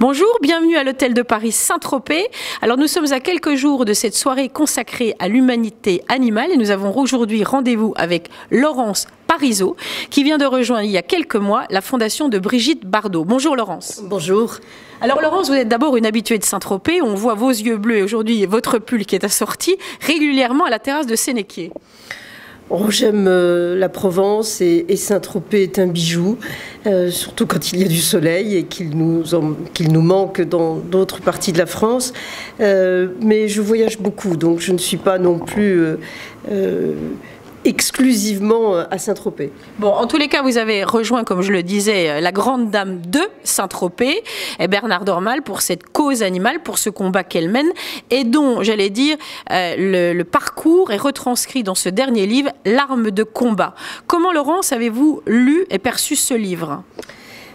Bonjour, bienvenue à l'hôtel de Paris Saint-Tropez. Alors nous sommes à quelques jours de cette soirée consacrée à l'humanité animale et nous avons aujourd'hui rendez-vous avec Laurence Parisot qui vient de rejoindre il y a quelques mois la fondation de Brigitte Bardot. Bonjour Laurence. Bonjour. Alors Laurence, vous êtes d'abord une habituée de Saint-Tropez, on voit vos yeux bleus et aujourd'hui votre pull qui est assorti régulièrement à la terrasse de Sénéquier. Oh, j'aime la Provence et Saint-Tropez est un bijou, surtout quand il y a du soleil et qu'il nous manque dans d'autres parties de la France. Mais je voyage beaucoup, donc je ne suis pas non plus exclusivement à Saint-Tropez. Bon, en tous les cas, vous avez rejoint, comme je le disais, la grande dame de Saint-Tropez, Bernard Dormal, pour cette cause animale, pour ce combat qu'elle mène, et dont, j'allais dire, le parcours est retranscrit dans ce dernier livre, L'arme de combat. Comment, Laurence, avez-vous lu et perçu ce livre ?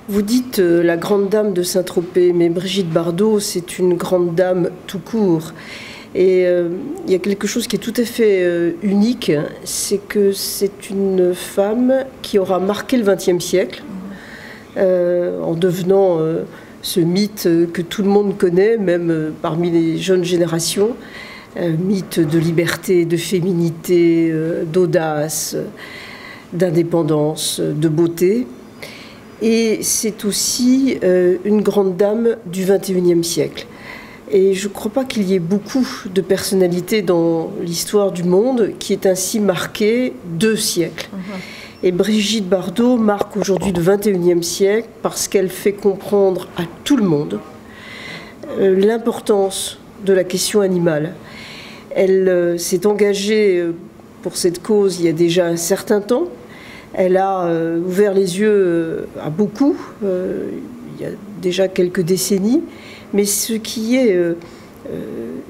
Vous dites la grande dame de Saint-Tropez, mais Brigitte Bardot, c'est une grande dame tout court. Et il y a quelque chose qui est tout à fait unique, c'est que c'est une femme qui aura marqué le XXe siècle en devenant ce mythe que tout le monde connaît, même parmi les jeunes générations, mythe de liberté, de féminité, d'audace, d'indépendance, de beauté. Et c'est aussi une grande dame du XXIe siècle. Et je ne crois pas qu'il y ait beaucoup de personnalités dans l'histoire du monde qui ait ainsi marqué 2 siècles. Et Brigitte Bardot marque aujourd'hui le XXIe siècle parce qu'elle fait comprendre à tout le monde l'importance de la question animale. Elle s'est engagée pour cette cause il y a déjà un certain temps. Elle a ouvert les yeux à beaucoup, il y a déjà quelques décennies. Mais ce qui est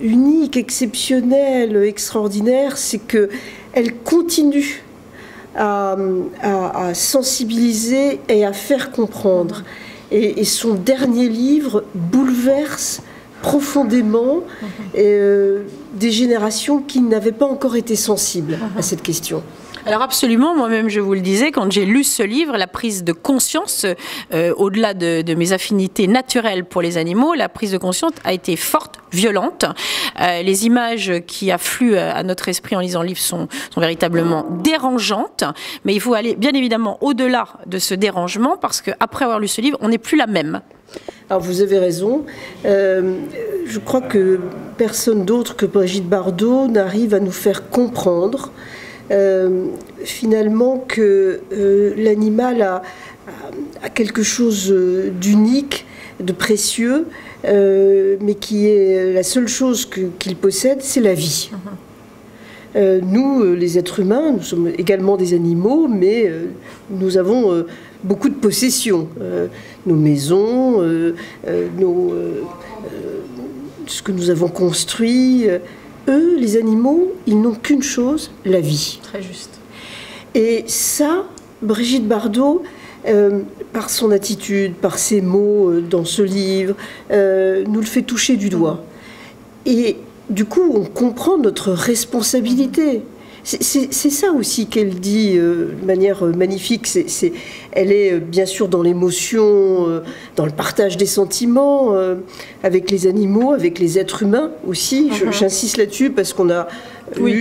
unique, exceptionnel, extraordinaire, c'est qu'elle continue à sensibiliser et à faire comprendre. Et son dernier livre bouleverse profondément des générations qui n'avaient pas encore été sensibles à cette question. Alors absolument, moi-même je vous le disais, quand j'ai lu ce livre, la prise de conscience, au-delà de mes affinités naturelles pour les animaux, la prise de conscience a été forte, violente. Les images qui affluent à notre esprit en lisant le livre sont véritablement dérangeantes, mais il faut aller bien évidemment au-delà de ce dérangement parce qu'après avoir lu ce livre, on n'est plus la même. Alors vous avez raison, je crois que personne d'autre que Brigitte Bardot n'arrive à nous faire comprendre finalement que l'animal a quelque chose d'unique, de précieux, mais qui est la seule chose qu'il possède, c'est la vie. Nous, les êtres humains, nous sommes également des animaux, mais nous avons beaucoup de possessions. Nos maisons, ce que nous avons construit. Eux, les animaux, ils n'ont qu'une chose, la vie. Très juste. Et ça, Brigitte Bardot, par son attitude, par ses mots dans ce livre, nous le fait toucher du doigt. Et du coup, on comprend notre responsabilité. C'est ça aussi qu'elle dit de manière magnifique. Elle est bien sûr dans l'émotion, dans le partage des sentiments, avec les animaux, avec les êtres humains aussi. J'insiste là-dessus parce qu'on a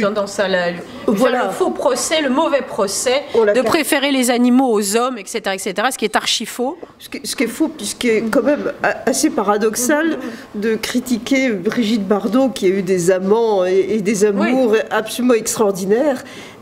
tendance à faire le faux procès, le mauvais procès, de préférer les animaux aux hommes, etc., ce qui est archi faux. Ce qui est faux, puisqu'il est quand même assez paradoxal de critiquer Brigitte Bardot, qui a eu des amants et des amours absolument extraordinaires,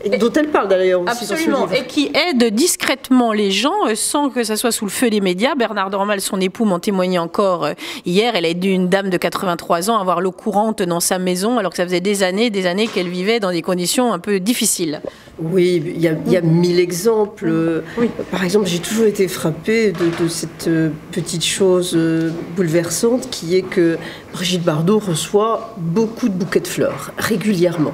et dont elle parle d'ailleurs aussi dans ce livre. Et qui aide discrètement les gens, sans que ça soit sous le feu des médias. Bernard Dormal, son époux, m'en témoignait encore hier. Elle a aidé une dame de 83 ans à avoir l'eau courante dans sa maison, alors que ça faisait des années qu'elle vivait dans des conditions un peu difficiles. Oui, il y a 1000 exemples. Par exemple, j'ai toujours été frappée de cette petite chose bouleversante qui est que Brigitte Bardot reçoit beaucoup de bouquets de fleurs, régulièrement.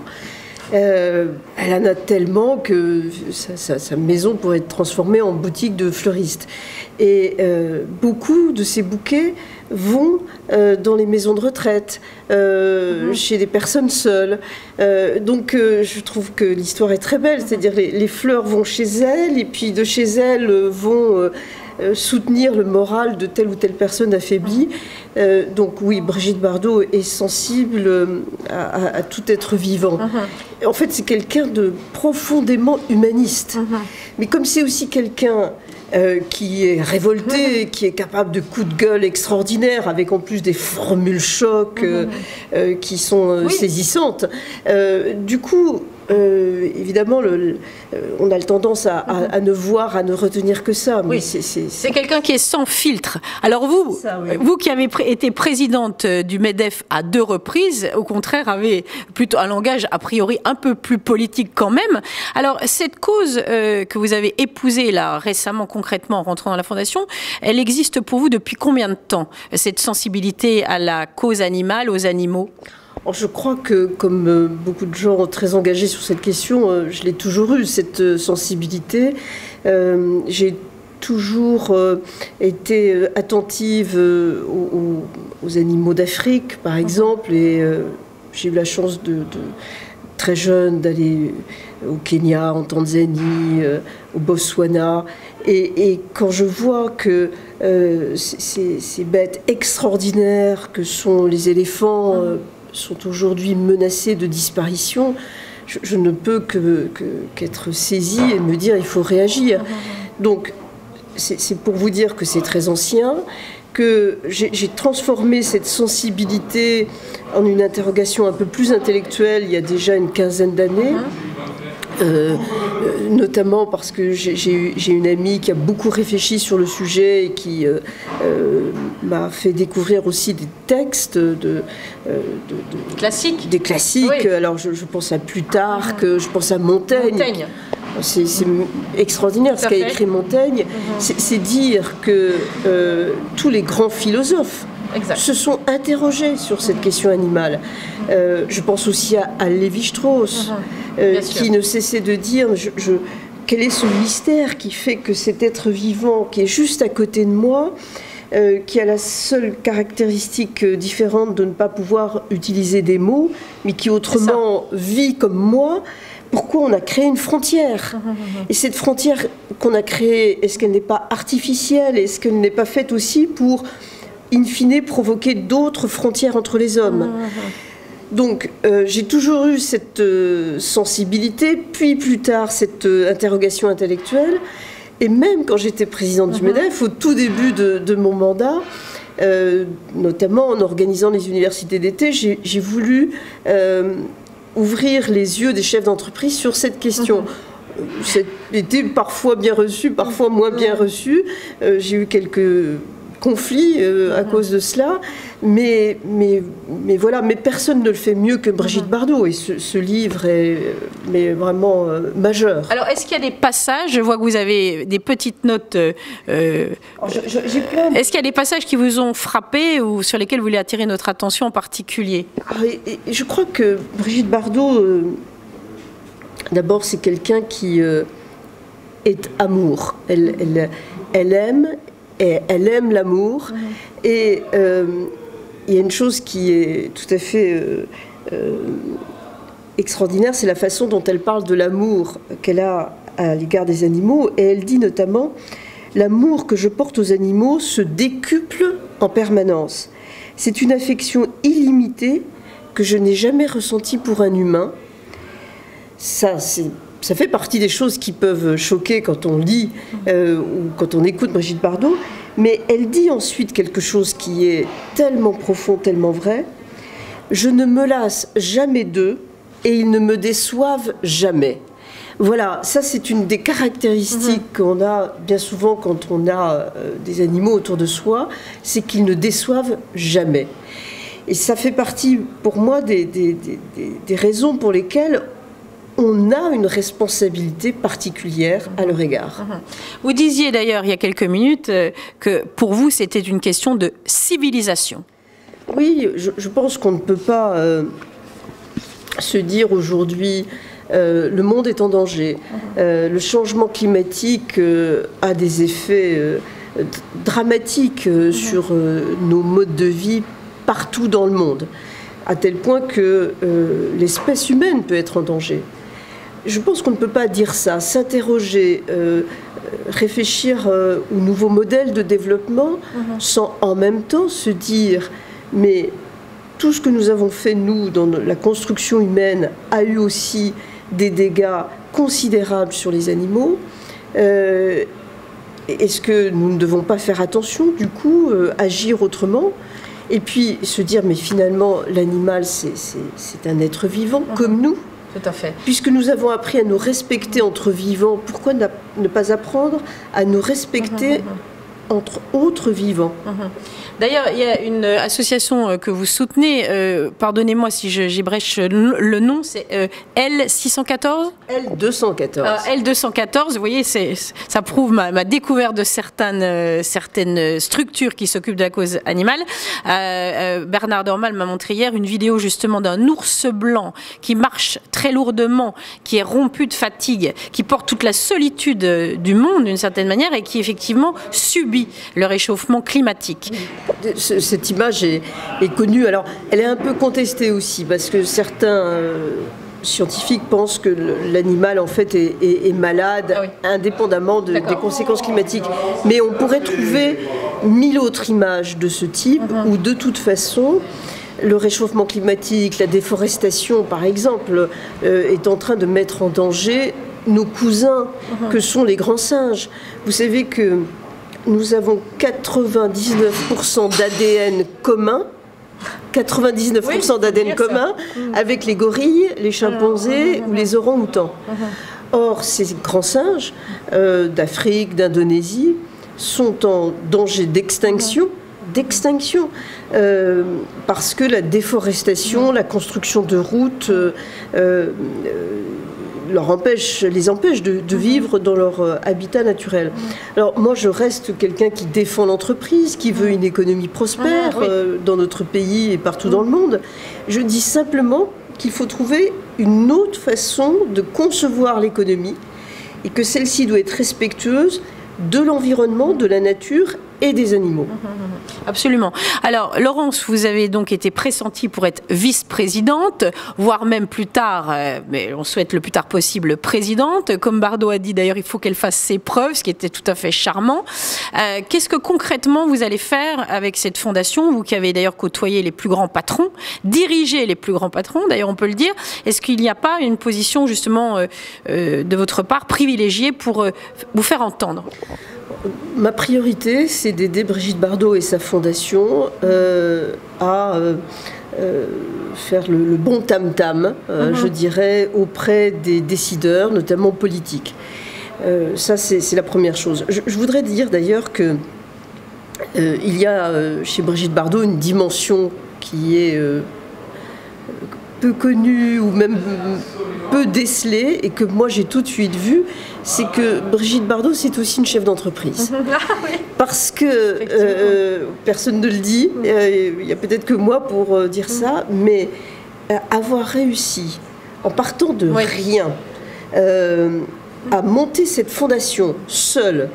Elle en a tellement que sa maison pourrait être transformée en boutique de fleuriste. Et beaucoup de ces bouquets vont dans les maisons de retraite, chez des personnes seules. Donc je trouve que l'histoire est très belle, c'est-à-dire les fleurs vont chez elle, et puis de chez elle vont soutenir le moral de telle ou telle personne affaiblie. Donc oui, Brigitte Bardot est sensible à tout être vivant. En fait, c'est quelqu'un de profondément humaniste. Mais comme c'est aussi quelqu'un qui est révolté, qui est capable de coups de gueule extraordinaires, avec en plus des formules chocs qui sont saisissantes. Du coup, évidemment, on a tendance à ne voir, à ne retenir que ça. Mais c'est quelqu'un qui est sans filtre. Alors vous, vous qui avez été présidente du MEDEF à 2 reprises, au contraire, avez plutôt un langage a priori un peu plus politique quand même. Alors cette cause que vous avez épousée là récemment, concrètement en rentrant dans la Fondation, elle existe pour vous depuis combien de temps, cette sensibilité à la cause animale, aux animaux ? Je crois que, comme beaucoup de gens très engagés sur cette question, je l'ai toujours eu, cette sensibilité. J'ai toujours été attentive aux animaux d'Afrique, par exemple, et j'ai eu la chance de très jeune d'aller au Kenya, en Tanzanie, au Botswana. Et quand je vois que ces bêtes extraordinaires que sont les éléphants sont aujourd'hui menacés de disparition, je ne peux qu'être saisie et me dire il faut réagir. Donc c'est pour vous dire que c'est très ancien, que j'ai transformé cette sensibilité en une interrogation un peu plus intellectuelle il y a déjà une quinzaine d'années. Notamment parce que j'ai une amie qui a beaucoup réfléchi sur le sujet et qui m'a fait découvrir aussi des textes classiques. Des classiques. Oui. Alors je pense à Plutarque, je pense à Montaigne. C'est extraordinaire ce qu'a écrit Montaigne. C'est dire que tous les grands philosophes se sont interrogés sur cette question animale. Je pense aussi à Lévi-Strauss, qui ne cessait de dire quel est ce mystère qui fait que cet être vivant qui est juste à côté de moi, qui a la seule caractéristique différente de ne pas pouvoir utiliser des mots, mais qui autrement vit comme moi, pourquoi on a créé une frontière? Et cette frontière qu'on a créée, est-ce qu'elle n'est pas artificielle? Est-ce qu'elle n'est pas faite aussi pour, in fine, provoquer d'autres frontières entre les hommes? Donc, j'ai toujours eu cette sensibilité, puis plus tard cette interrogation intellectuelle. Et même quand j'étais présidente du MEDEF, au tout début de mon mandat, notamment en organisant les universités d'été, j'ai voulu ouvrir les yeux des chefs d'entreprise sur cette question. C'était parfois bien reçu, parfois moins bien reçu. J'ai eu quelques conflit à cause de cela, mais voilà, mais personne ne le fait mieux que Brigitte Bardot, et ce livre est vraiment majeur. Alors, est-ce qu'il y a des passages, je vois que vous avez des petites notes, est-ce qu'il y a des passages qui vous ont frappé ou sur lesquels vous voulez attirer notre attention en particulier? Je crois que Brigitte Bardot, d'abord, c'est quelqu'un qui est amour. Elle aime, et elle aime l'amour. Et il y a une chose qui est tout à fait extraordinaire, c'est la façon dont elle parle de l'amour qu'elle a à l'égard des animaux. Et elle dit notamment « L'amour que je porte aux animaux se décuple en permanence. C'est une affection illimitée que je n'ai jamais ressentie pour un humain. » Ça fait partie des choses qui peuvent choquer quand on lit ou quand on écoute Brigitte Bardot, mais elle dit ensuite quelque chose qui est tellement profond, tellement vrai. « Je ne me lasse jamais d'eux et ils ne me déçoivent jamais. » Voilà, ça c'est une des caractéristiques qu'on a bien souvent quand on a des animaux autour de soi, c'est qu'ils ne déçoivent jamais. Et ça fait partie pour moi des raisons pour lesquelles on a une responsabilité particulière à leur égard. Vous disiez d'ailleurs il y a quelques minutes que pour vous c'était une question de civilisation. Oui, je pense qu'on ne peut pas se dire aujourd'hui le monde est en danger. Le changement climatique a des effets dramatiques sur nos modes de vie partout dans le monde, à tel point que l'espèce humaine peut être en danger. Je pense qu'on ne peut pas dire ça, s'interroger réfléchir aux nouveaux modèles de développement sans en même temps se dire mais tout ce que nous avons fait, nous, dans la construction humaine, a eu aussi des dégâts considérables sur les animaux. Est-ce que nous ne devons pas faire attention, du coup, agir autrement? Et puis se dire, mais finalement, l'animal, c'est un être vivant, comme nous. Tout à fait. Puisque nous avons appris à nous respecter entre vivants, pourquoi ne pas apprendre à nous respecter entre autres vivants? D'ailleurs, il y a une association que vous soutenez, pardonnez-moi si j'ébrèche le nom, c'est L614 L214. L214, vous voyez, ça prouve ma découverte de certaines structures qui s'occupent de la cause animale. Bernard Dormal m'a montré hier une vidéo justement d'un ours blanc qui marche très lourdement, qui est rompu de fatigue, qui porte toute la solitude du monde d'une certaine manière et qui effectivement subit le réchauffement climatique. Cette image est connue. Alors, elle est un peu contestée aussi, parce que certains scientifiques pensent que l'animal, en fait, est malade, indépendamment des conséquences climatiques. Mais on pourrait trouver 1000 autres images de ce type, où de toute façon, le réchauffement climatique, la déforestation, par exemple, est en train de mettre en danger nos cousins, que sont les grands singes. Vous savez que nous avons 99% d'ADN commun, 99% d'ADN commun avec les gorilles, les chimpanzés ou les orang-outans. Or, ces grands singes d'Afrique, d'Indonésie, sont en danger d'extinction, parce que la déforestation, la construction de routes les empêche de vivre dans leur habitat naturel. Alors moi je reste quelqu'un qui défend l'entreprise, qui veut une économie prospère dans notre pays et partout dans le monde. Je dis simplement qu'il faut trouver une autre façon de concevoir l'économie et que celle-ci doit être respectueuse de l'environnement, de la nature et des animaux. Absolument. Alors, Laurence, vous avez donc été pressentie pour être vice-présidente, voire même plus tard, mais on souhaite le plus tard possible, présidente. Comme Bardot a dit d'ailleurs, il faut qu'elle fasse ses preuves, ce qui était tout à fait charmant. Qu'est-ce que concrètement vous allez faire avec cette fondation, vous qui avez d'ailleurs côtoyé les plus grands patrons, dirigé les plus grands patrons, d'ailleurs on peut le dire. Est-ce qu'il n'y a pas une position justement de votre part privilégiée pour vous faire entendre ? Ma priorité, c'est d'aider Brigitte Bardot et sa fondation à faire le bon tam-tam, je dirais, auprès des décideurs, notamment politiques. Ça, c'est la première chose. Je voudrais dire d'ailleurs que il y a chez Brigitte Bardot une dimension qui est peu connue ou même peu décelée et que moi j'ai tout de suite vu, c'est que Brigitte Bardot c'est aussi une chef d'entreprise. Parce que personne ne le dit, il y a peut-être que moi pour dire ça, mais avoir réussi en partant de rien à monter cette fondation seule.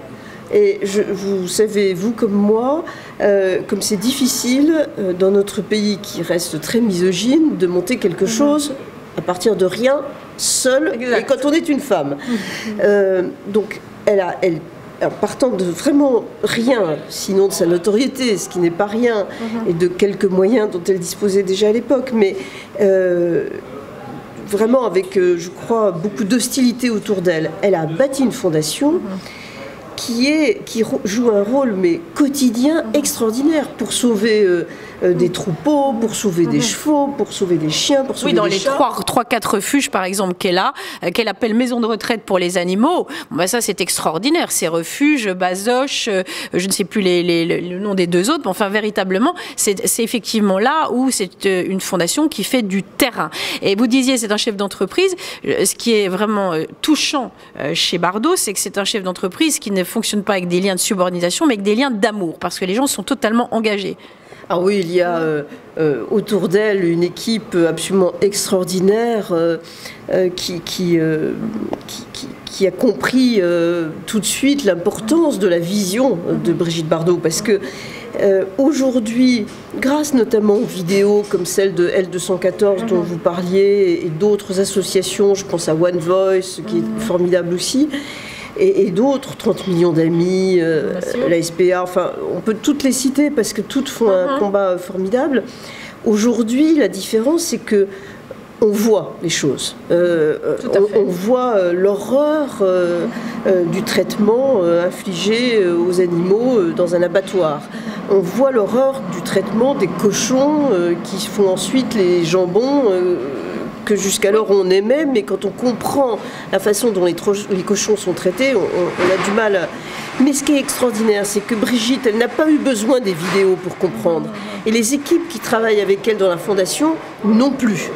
Et vous savez, vous comme moi, comme c'est difficile dans notre pays qui reste très misogyne de monter quelque chose à partir de rien, seule, et quand on est une femme. Donc, en partant de vraiment rien, sinon de sa notoriété, ce qui n'est pas rien, et de quelques moyens dont elle disposait déjà à l'époque, mais vraiment avec, je crois, beaucoup d'hostilité autour d'elle, elle a bâti une fondation qui joue un rôle mais quotidien extraordinaire pour sauver des troupeaux, pour sauver des chevaux, pour sauver des chiens, pour sauver dans des les chats. 3-4 refuges par exemple qu'elle a, qu'elle appelle maison de retraite pour les animaux, ça c'est extraordinaire, ces refuges, Bazoches, je ne sais plus le nom des deux autres, mais enfin véritablement c'est effectivement là où c'est une fondation qui fait du terrain. Et vous disiez c'est un chef d'entreprise, ce qui est vraiment touchant chez Bardot, c'est que c'est un chef d'entreprise qui ne fonctionne pas avec des liens de subordination mais avec des liens d'amour, parce que les gens sont totalement engagés. Ah oui, il y a autour d'elle une équipe absolument extraordinaire qui a compris tout de suite l'importance de la vision de Brigitte Bardot. Parce que aujourd'hui, grâce notamment aux vidéos comme celle de L214 dont vous parliez et d'autres associations, je pense à One Voice qui est formidable aussi, et d'autres, 30 millions d'amis, la SPA, enfin, on peut toutes les citer parce que toutes font un combat formidable. Aujourd'hui, la différence, c'est que on voit les choses. On voit l'horreur du traitement infligé aux animaux dans un abattoir. On voit l'horreur du traitement des cochons qui font ensuite les jambons que jusqu'alors on aimait, mais quand on comprend la façon dont les cochons sont traités, on a du mal à... Mais ce qui est extraordinaire, c'est que Brigitte, elle n'a pas eu besoin des vidéos pour comprendre. Et les équipes qui travaillent avec elle dans la fondation non plus.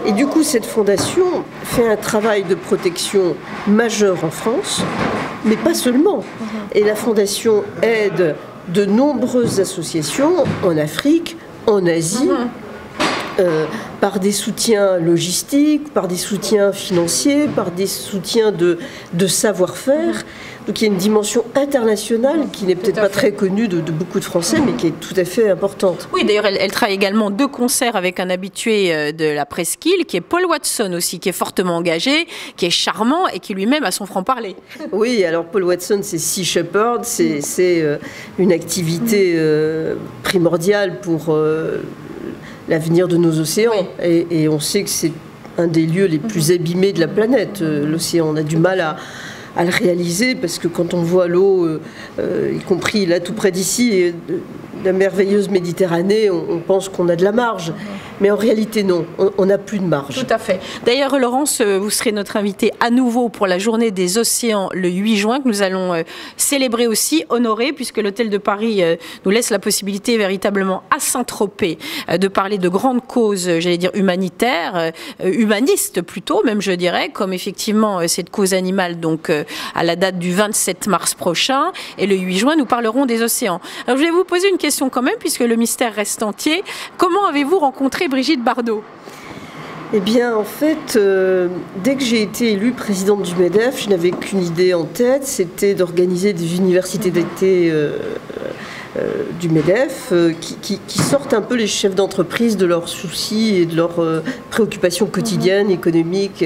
Et du coup, cette fondation fait un travail de protection majeur en France, mais pas seulement. Et la fondation aide de nombreuses associations en Afrique, en Asie, par des soutiens logistiques, par des soutiens financiers, par des soutiens de savoir-faire. Donc il y a une dimension internationale qui n'est peut-être pas très connue de beaucoup de Français, mais qui est tout à fait importante. Oui, d'ailleurs, elle travaille également de concert avec un habitué de la presqu'île, qui est Paul Watson aussi, qui est fortement engagé, qui est charmant et qui lui-même a son franc-parler. Oui, alors Paul Watson, c'est Sea Shepherd, c'est une activité primordiale pour l'avenir de nos océans. Oui. Et on sait que c'est un des lieux les plus abîmés de la planète, l'océan. On a du mal à le réaliser parce que quand on voit l'eau, y compris là tout près d'ici, la merveilleuse Méditerranée, on pense qu'on a de la marge. Mais en réalité, non, on n'a plus de marge. Tout à fait. D'ailleurs, Laurence, vous serez notre invitée à nouveau pour la journée des océans le 8 juin, que nous allons célébrer aussi, honorer, puisque l'Hôtel de Paris nous laisse la possibilité véritablement à Saint-Tropez de parler de grandes causes, j'allais dire humanitaires, humanistes plutôt, même je dirais, comme effectivement cette cause animale, donc à la date du 27 mars prochain. Et le 8 juin, nous parlerons des océans. Alors, je vais vous poser une question quand même, puisque le mystère reste entier. Comment avez-vous rencontré Brigitte Bardot? Eh bien, en fait, dès que j'ai été élue présidente du MEDEF, je n'avais qu'une idée en tête, c'était d'organiser des universités d'été du MEDEF qui sortent un peu les chefs d'entreprise de leurs soucis et de leurs préoccupations quotidiennes, économiques.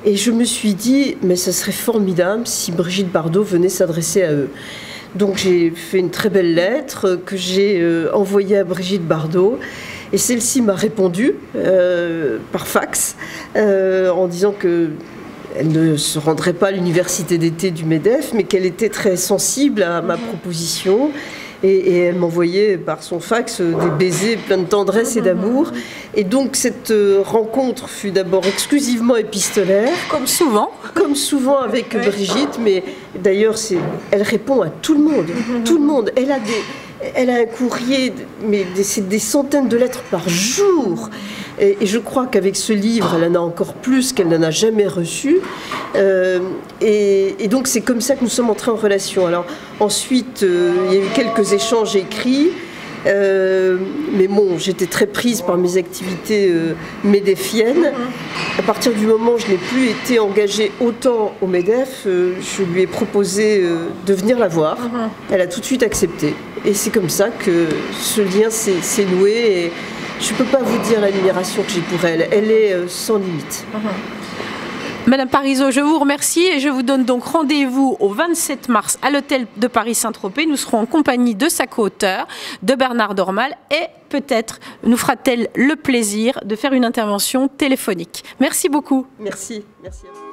Et je me suis dit, mais ça serait formidable si Brigitte Bardot venait s'adresser à eux. Donc j'ai fait une très belle lettre que j'ai envoyée à Brigitte Bardot. Et celle-ci m'a répondu par fax en disant qu'elle ne se rendrait pas à l'université d'été du MEDEF, mais qu'elle était très sensible à ma proposition. Et elle m'envoyait par son fax des baisers pleins de tendresse et d'amour. Et donc cette rencontre fut d'abord exclusivement épistolaire. Comme souvent. Comme souvent avec Brigitte, mais d'ailleurs elle répond à tout le monde. Tout le monde. Elle a un courrier, mais c'est des centaines de lettres par jour. Et je crois qu'avec ce livre, elle en a encore plus qu'elle n'en a jamais reçu. Et donc c'est comme ça que nous sommes entrés en relation. Alors ensuite, il y a eu quelques échanges écrits. Mais bon, j'étais très prise par mes activités médefiennes. À partir du moment où je n'ai plus été engagée autant au MEDEF, je lui ai proposé de venir la voir. Elle a tout de suite accepté. Et c'est comme ça que ce lien s'est noué. Et je ne peux pas vous dire l'admiration que j'ai pour elle. Elle est sans limite. Madame Parisot, je vous remercie et je vous donne donc rendez-vous au 27 mars à l'Hôtel de Paris Saint-Tropez. Nous serons en compagnie de sa co-auteure, de Bernard Dormal, et peut-être nous fera-t-elle le plaisir de faire une intervention téléphonique. Merci beaucoup. Merci. Merci à vous.